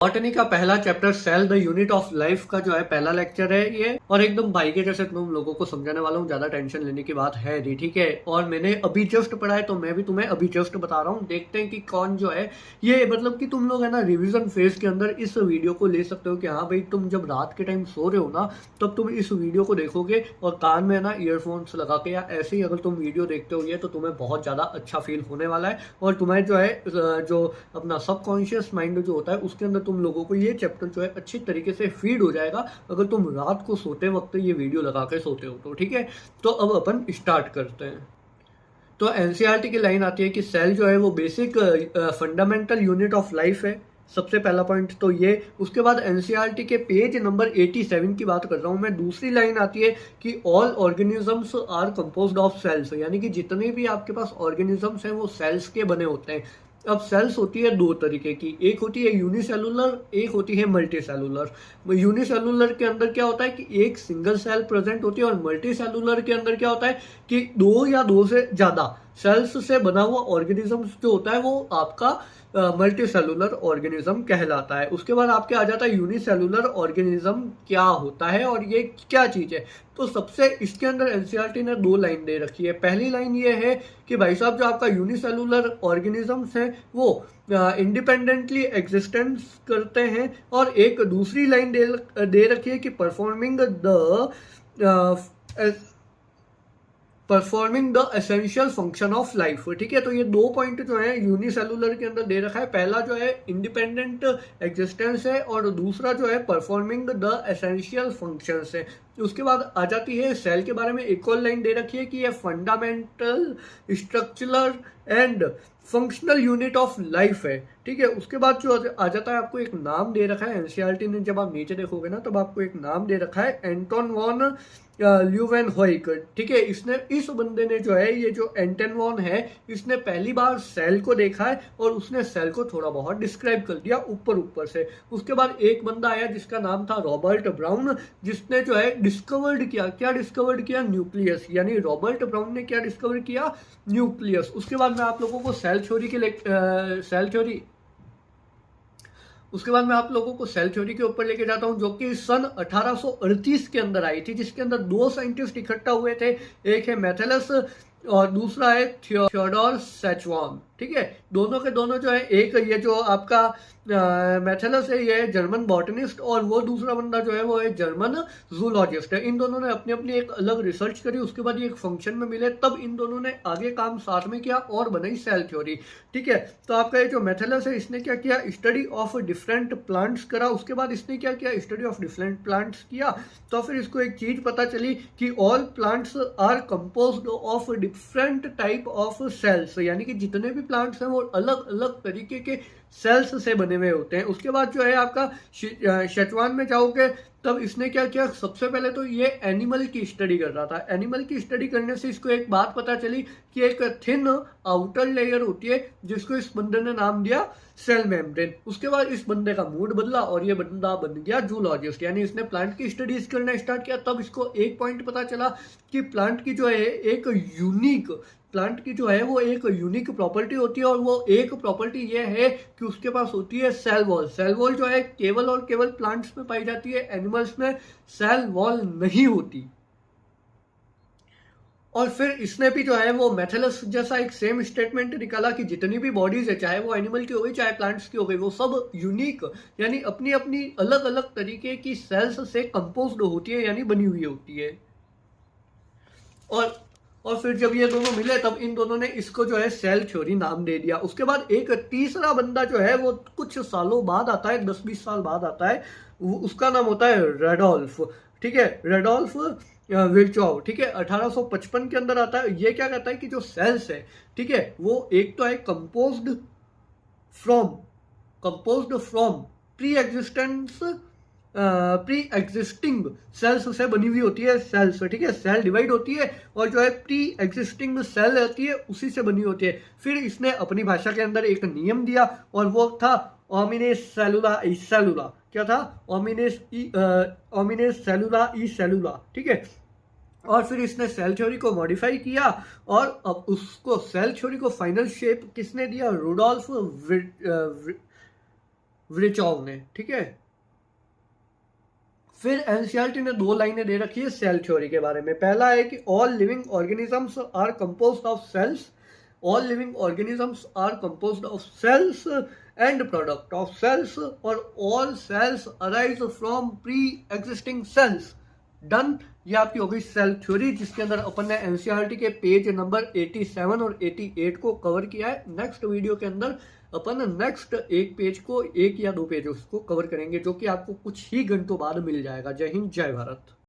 Botany का पहला chapter cell the unit of life का जो है पहला लेक्चर है ये, और एकदम भाई के जैसे तुम लोगों को समझाने वाला हूँ, ज्यादा टेंशन लेने की बात है नहीं, ठीक है। और मैंने अभी जस्ट पढ़ा है तो मैं भी तुम्हें अभी जस्ट बता रहा हूँ। देखते हैं कि कौन जो है ये, मतलब कि तुम लोग है ना रिवीजन फेज के अंदर इस वीडियो को ले सकते हो कि हाँ भाई तुम जब रात के टाइम सो रहे हो ना तब तुम इस वीडियो को देखोगे और कान में ना ईयरफोन्स लगा के या ऐसे ही अगर तुम वीडियो देखते हो ये तो तुम्हें बहुत ज्यादा अच्छा फील होने वाला है। और तुम्हें जो है जो अपना सबकॉन्शियस माइंड जो होता है उसके अंदर तुम लोगों को ये चैप्टर जो है अच्छी तरीके से फीड हो जाएगा अगर तुम रात को सोते वक्त ये वीडियो लगा के सोते हो तो, ठीक है। तो अब अपन स्टार्ट करते हैं। तो एनसीईआरटी की लाइन आती है कि सेल जो है वो basic fundamental unit of life है। सबसे पहला पॉइंट तो ये। उसके बाद एनसीईआरटी के पेज नंबर 87 की बात कर रहा हूं मैं। दूसरी लाइन आती है कि all organisms are composed of cells, यानी कि जितने भी आपके पास ऑर्गेनिजम्स हैं वो सेल्स के बने होते हैं। अब सेल्स होती है दो तरीके की, एक होती है यूनिसेलुलर, एक होती है मल्टी सेलुलर। यूनिसेलुलर के अंदर क्या होता है कि एक सिंगल सेल प्रेजेंट होती है, और मल्टी सेलुलर के अंदर क्या होता है कि दो या दो से ज्यादा सेल्स से बना हुआ ऑर्गेनिज्म जो होता है वो आपका मल्टी सेलुलर ऑर्गेनिज्म कहलाता है। उसके बाद आपके आ जाता है यूनिसेलुलर ऑर्गेनिज्म क्या होता है और ये क्या चीज है। तो सबसे इसके अंदर एनसीईआरटी ने दो लाइन दे रखी है। पहली लाइन ये है कि भाई साहब जो आपका यूनिसेलुलर ऑर्गेनिजम्स हैं वो इंडिपेंडेंटली एग्जिस्टेंस करते हैं, और एक दूसरी लाइन दे रखी है कि performing the essential function of life, ठीक है। तो ये दो पॉइंट जो है यूनिसेलुलर के अंदर दे रखा है। पहला जो है इंडिपेंडेंट एग्जिस्टेंस है और दूसरा जो है परफॉर्मिंग द एसेंशियल फंक्शंस है। उसके बाद आ जाती है सेल के बारे में एक और लाइन दे रखी है कि ये fundamental structural and functional unit of life है, ठीक है। उसके बाद जो आ जाता है आपको एक नाम दे रखा है एनसीईआरटी ने, जब आप नीचे देखोगे ना तब आपको एक नाम दे रखा है एंटोन वॉन ल्यूवेनहोइक, ठीक है। इसने इस बंदे ने जो है ये जो एंटन वॉन है इसने पहली बार सेल को देखा है और उसने सेल को थोड़ा बहुत डिस्क्राइब कर दिया ऊपर ऊपर से। उसके बाद एक बंदा आया जिसका नाम था रॉबर्ट ब्राउन, जिसने जो है डिस्कवर्ड किया, क्या डिस्कवर्ड किया, न्यूक्लियस। यानी रॉबर्ट ब्राउन ने क्या डिस्कवर किया, न्यूक्लियस। उसके बाद मैं आप लोगों को सेल थ्योरी उसके बाद मैं आप लोगों को सेल थ्योरी के ऊपर लेके जाता हूं जो कि सन 1838 के अंदर आई थी, जिसके अंदर दो साइंटिस्ट इकट्ठा हुए थे। एक है मैथेलस और दूसरा है थियोडोर सेचवान, ठीक है। दोनों के दोनों जो है, एक ये जो आपका मैथेलस है ये है जर्मन बॉटनिस्ट, और वो दूसरा बंदा जो है वो है जर्मन जूलॉजिस्ट है। इन दोनों ने अपनी अपनी एक अलग रिसर्च करी, उसके बाद ये एक फंक्शन में मिले, तब इन दोनों ने आगे काम साथ में किया और बनाई सेल थ्योरी, ठीक है। तो आपका ये जो मैथेलस है इसने क्या किया, स्टडी ऑफ डिफरेंट प्लांट्स करा। उसके बाद इसने क्या किया, स्टडी ऑफ डिफरेंट प्लांट्स किया, तो फिर इसको एक चीज पता चली कि all plants are composed of different type of cells, यानी कि जितने भी प्लांट्स हैं वो अलग अलग तरीके के सेल्स से बने हुए होते हैं। उसके बाद जो है आपका शेचवान में जाओगे तब इसने क्या किया, सबसे पहले तो ये एनिमल की स्टडी कर रहा था। एनिमल की स्टडी करने से इसको एक बात पता चली कि एक थिन आउटर लेयर होती है जिसको इस बंदे ने नाम दिया सेल मेम्ब्रेन। उसके बाद इस बंदे का मूड बदला और ये बंदा बन गया जूलॉजिस्ट, यानी इसने प्लांट की स्टडीज करना स्टार्ट किया। तब इसको एक पॉइंट पता चला कि प्लांट की जो है एक यूनिक प्रॉपर्टी होती है, और वो एक प्रॉपर्टी ये है कि उसके पास होती है सेल वॉल। सेल वॉल जो है केवल और केवल प्लांट्स में पाई जाती है, एनिमल्स में सेल वॉल नहीं होती। और फिर इसने भी जो है वो मैथेलस जैसा एक सेम स्टेटमेंट निकाला कि जितनी भी बॉडीज है, चाहे वो एनिमल की हो गई चाहे प्लांट्स की हो गई, वो सब यूनिक यानी अपनी अपनी अलग अलग तरीके की सेल्स से कंपोज्ड होती है, यानी बनी हुई होती है। और फिर जब ये दोनों मिले तब इन दोनों ने इसको जो है सेल थ्योरी नाम दे दिया। उसके बाद एक तीसरा बंदा जो है वो कुछ सालों बाद आता है, 10-20 साल बाद आता है, उसका नाम होता है रेडोल्फ, ठीक है। रेडोल्फ विर्चोव, ठीक है, 1855 के अंदर आता है। ये क्या कहता है कि जो सेल्स है, ठीक है, वो एक तो है composed from pre existing sales से बनी हुई होती है सेल्स, ठीक है। सेल डिवाइड होती है और जो है प्री एग्जिस्टिंग सेल रहती है उसी से बनी होती है। फिर इसने अपनी भाषा के अंदर एक नियम दिया और वो था ओमिनेस सेलुला ई सेलुला। क्या था, ओमिनेस सेलुला ई सेलुला, ठीक है। और फिर इसने सेल थ्योरी को मॉडिफाई किया और अब उसको सेल थ्योरी को फाइनल शेप किसने दिया, व्रिचॉव ने, ठीक है। फिर एनसीईआरटी ने 2 लाइनें दे रखी है सेल थ्योरी के बारे में। पहला है कि all living organisms are composed of cells, all living organisms are composed of cells and product of cells, और all cells arise from pre existing cells. Done. ये आपकी हो गई सेल थ्योरी, जिसके अंदर अपन ने एनसीईआरटी के पेज नंबर 87 और 88 को कवर किया है। नेक्स्ट वीडियो के अंदर अपन नेक्स्ट एक पेज को, 1 या 2 पेज उसको कवर करेंगे, जो कि आपको कुछ ही घंटों बाद मिल जाएगा। जय हिंद, जय भारत।